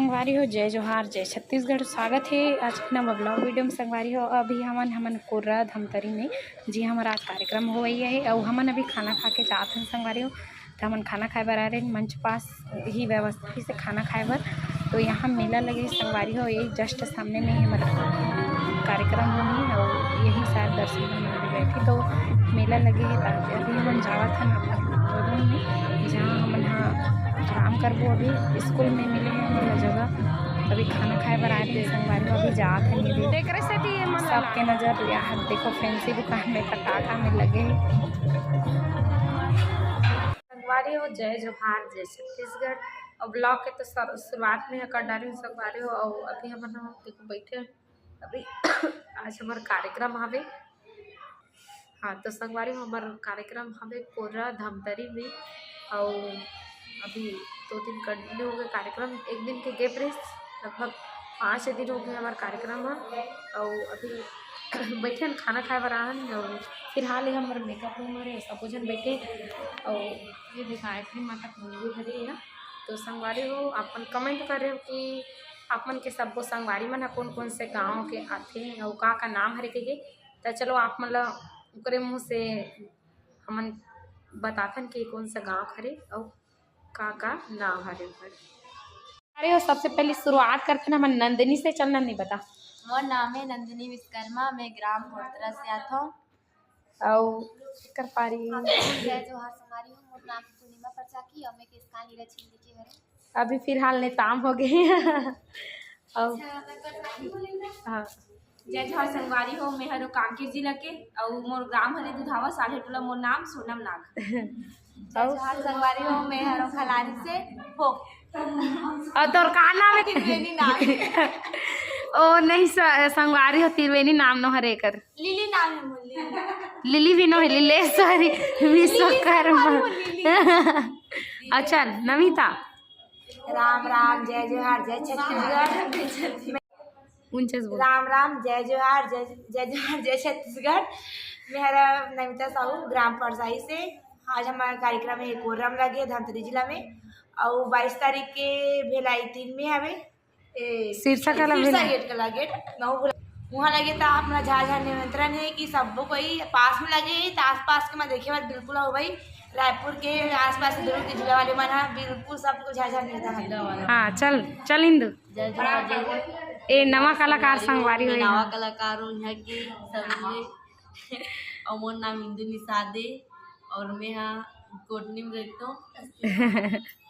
संगवारी हो, जय जोहार, जय छत्तीसगढ़। स्वागत है आज के नवा ब्लॉग वीडियो में। संगवारी हो अभी हमन कोर्रा धमतरी में जी हमारा आज कार्यक्रम हो गई है और हमन अभी खाना खा के जाते हैं। संगवारी हो तो हमन खाना खाए बर आ रहे हैं, मंच पास ही व्यवस्था से खाना खाए बर। तो यहाँ मेला लगे संगवारी हो, यही जस्ट सामने में हमारा कार्यक्रम होनी और यही शायद दर्शन करने बैठे तो मेला लगे है। अभी हमन जावत हैं अपना रूम में जहाँ हमन आराम करबो। अभी स्कूल में मिले हैं हमारा जगह, अभी खाना खाए बर आए थे संगवारी। अभी जात है मेरे देख रहे थे सबके नज़र यहाँ देखो फैंसी दुकान में पटाखा में लगे संगवारी हो, जय जोहार, जय छत्तीसगढ़। और ब्लॉग के तो शुरुआत में कर डाली संगवारी हो और अभी हम देखो बैठे अभी आज हमारा कार्यक्रम हवे। हाँ तो संगवारी हो हमारा कार्यक्रम हवे कोर्रा धमतरी में और अभी 2 दिन कंटिन्यू हो गए कार्यक्रम। एक दिन के गैप रहे, लगभग 5 दिन हो गए हमारा कार्यक्रम है और अभी बैठे खाना खाए बर आन और फिलहाल हमारे मेकअप रूम है सब जन बैठे और ये दिखाए थे माता मंदिर हरे है। तो संगवारी हो अपन कमेंट कर रहे हो कि आपमन के सबको संगवारी मन कौन कौन से गाँव के आते हैं और का नाम हरे के। तो चलो आप मतलब उनके मुँह से हमन बताथन कि कौन सा गाँव हरे और का नाम हरे। अरे हो सबसे पहले शुरुआत करते ना, हम नंदिनी से। चल नंदिनी बता। मोर नाम है नंदिनी विश्वकर्मा, मैं ग्राम कोर्रा से आता हूँ और कर पारी जय जोहार संगवारी हो। मोर नाम पूर्णिमा परचाकी और मैं किसका नीरा छिंदी के हरे। अभी फिलहाल ने ताम हो गए और हाँ जय जोहार संगवारी हो, मैं हरो कांकेर जिला के और मोर ग्राम हरे दुधावा साले टोला। मोर नाम सोनम नाग। जय जोहार संगवारी हो, मैं हरो खलारी से हो और तोर का नाम है? त्रिवेणी नाम ओ नहीं संगवारी हो त्रिवेणी नाम नो हरे कर लिली नाम है मोर। लिली भी नो है लीलेश्वरी विश्वकर्मा। अच्छा नमिता। राम राम जय जोहार जय छत्तीसगढ़। राम राम जय जोहार जय जोहार जय छत्तीसगढ़। मेरा नमिता साहू ग्राम परसाई से। आज हमारा कार्यक्रम है कोर्रा में लगे धमतरी जिला में और 22 तारीख के भेलाई 3 में हवे सिरसा गेट कला गेट वहाँ लगे। तो अपना झाझा निमंत्रण है कि सबको कोई पास में लगे तो आस पास के मैं देखे बात बिल्कुल हो भाई रायपुर के आस पास दुर्ग के जिला वाले मन बिल्कुल सबको झाझा निर्धारण। हाँ चल चल इंदु ए नवा कलाकार संगवारी हो नवा कलाकार हूँ यहाँ की सब और मोर नाम इंदु निसादे और मैं यहाँ कोटनी में रहता हूँ।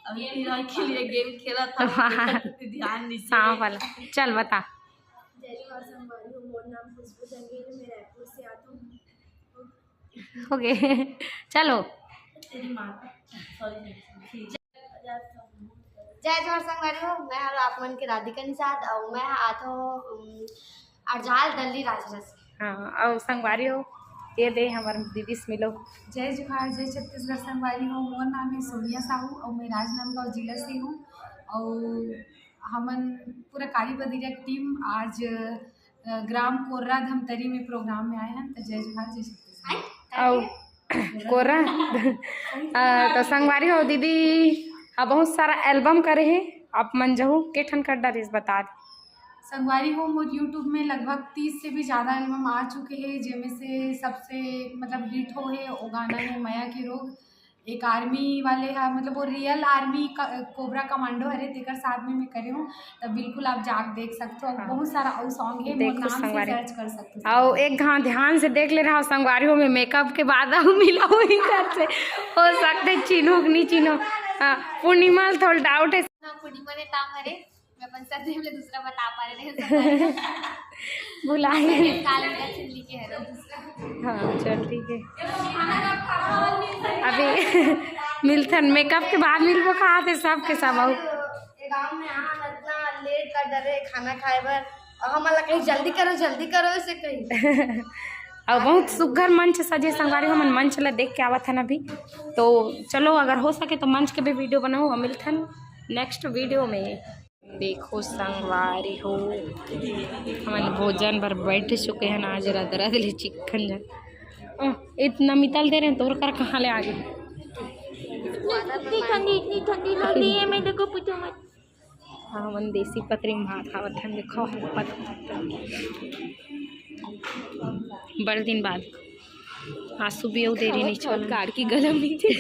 अभी के लिए गेम खेला था ध्यान नहीं सांप वाला। चल बता। जय जोहार संगवारी हो, मोर नाम खुशबू जंगीर, मैं रायपुर से आता हूँ। हो गए चलो। जय जोहार संगवारी हो, मैं आपमन के राधिका निषाद और मैं आता हूँ अरजाल दल्ली राजरस। हाँ और संगवारी हो ये दे हमारे दीदी से मिलो। जय जोहार जय छत्तीसगढ़ संगवारी हो, मोर नाम है सोनिया साहू और मैं राजनांदगांव जिला से हूँ और हमन पूरा कारी बदीरा की टीम आज ग्राम कोर्रा धमतरी में प्रोग्राम में आए हैं। तो जय जोहार जय छत्तीसगढ़। और कोर्रा तो संगवारी हो दीदी बहुत सारा एल्बम करे हैं आप मन जहू के ठन कर डरिस बता दे। संगवारी हो मोर यूट्यूब में लगभग 30 से भी ज़्यादा एल्बम आ चुके हैं, जिनमें से सबसे मतलब हिट हो है वो गाना है माया के रोग। एक आर्मी वाले है मतलब वो रियल आर्मी का कोबरा कमांडो हरे तेकर साथ में मैं करे हूँ। तब बिल्कुल आप जाके देख सकते हो। हाँ। बहुत सारा और सॉन्ग है, मोर नाम से सर्च कर सकते हो। और एक घाव ध्यान से देख ले रहा हो संगवारी हो में मेकअप के बाद मिला हुई कर से हो सकते चिन्हो नहीं चिन्हो। पूर्णिमा थोड़ा डाउट है। पूर्णिमा ने ताम हरे मैं अपन सर में दूसरा बता पा रहे हैं बुलाए छिल्ली के हरे। हाँ चल ठीक है। अभी मिलथन मेकअप के बाद मिलबो कहा थे सब के सब आउ गाँव में इतना लेट कर डरे खाना खाए बर और हमारा कहीं जल्दी करो ऐसे कहीं। और बहुत सुघर मंच सजे संगवारी हमन मंच ला देख के आवत हन अभी। तो चलो अगर हो सके तो मंच के भी वीडियो बनाओ और मिलथन नेक्स्ट वीडियो में। देखो संगवारी हो हमन भोजन पर बैठ चुके हैं। आज रदरा दिले चिकन जन इतना मितल दे रहे हैं तोर कर कहाँ ले आगे। इतनी ठंडी लग रही है, मेरे को पूछो मत। हमन देसी पतरी में भात खावत हन। देखो बड़े दिन बाद आंसू भी देरी नहीं छोड़ कार की गलम नहीं थी।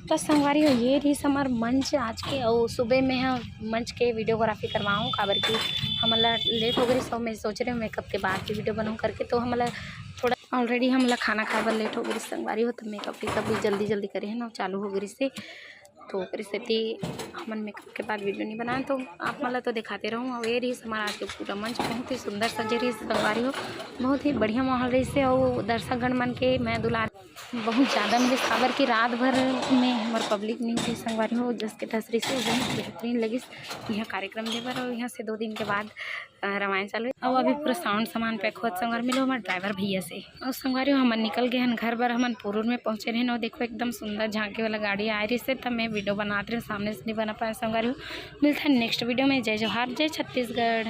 तो संगवारी हो ये रही हमार मंच आज के और सुबह में हम मंच के वीडियोग्राफी करवाऊँ काबर की हमला लेट हो गई सब मैं सोच रही हूँ मेकअप के बाद की वीडियो बनाऊँ करके तो हमला थोड़ा ऑलरेडी हमला खाना खाए बर लेट हो गई संगवारी हो तो मेकअप वेकअप भी जल्दी जल्दी करे है ना चालू हो गई से तो रिसेप्टी हमन मेकअप के बाद वीडियो नहीं बनाए तो आप मला तो दिखाते रहूँ। और ये रही हमारा आज के पूरा मंच बहुत ही सुंदर सजे रही संगवारी हो, बहुत ही बढ़िया माहौल रही से। और दर्शकगण मन के मैं दुलार बहुत ज़्यादा मुझे खबर की रात भर में हमारे पब्लिक नहीं थी संगवारी हो, जिसके तस्वीर से बहुत बेहतरीन लगी यह कार्यक्रम देवर। और यहाँ से 2 दिन के बाद रामायण चालू और अभी पूरा साउंड सामान पैक हुआ संगवार मिलो हमारे ड्राइवर भैया से। और संगवारी हमन निकल गए हैं घर पर, हमन पुरूर में पहुँचे रहे और देखो एकदम सुंदर झांकी वाला गाड़ी आ रही से, तब मैं वीडियो बनाते रहे, सामने से नहीं बना पाया संगवारी हो। मिलता है नेक्स्ट वीडियो में। जय जोहार, जय छत्तीसगढ़।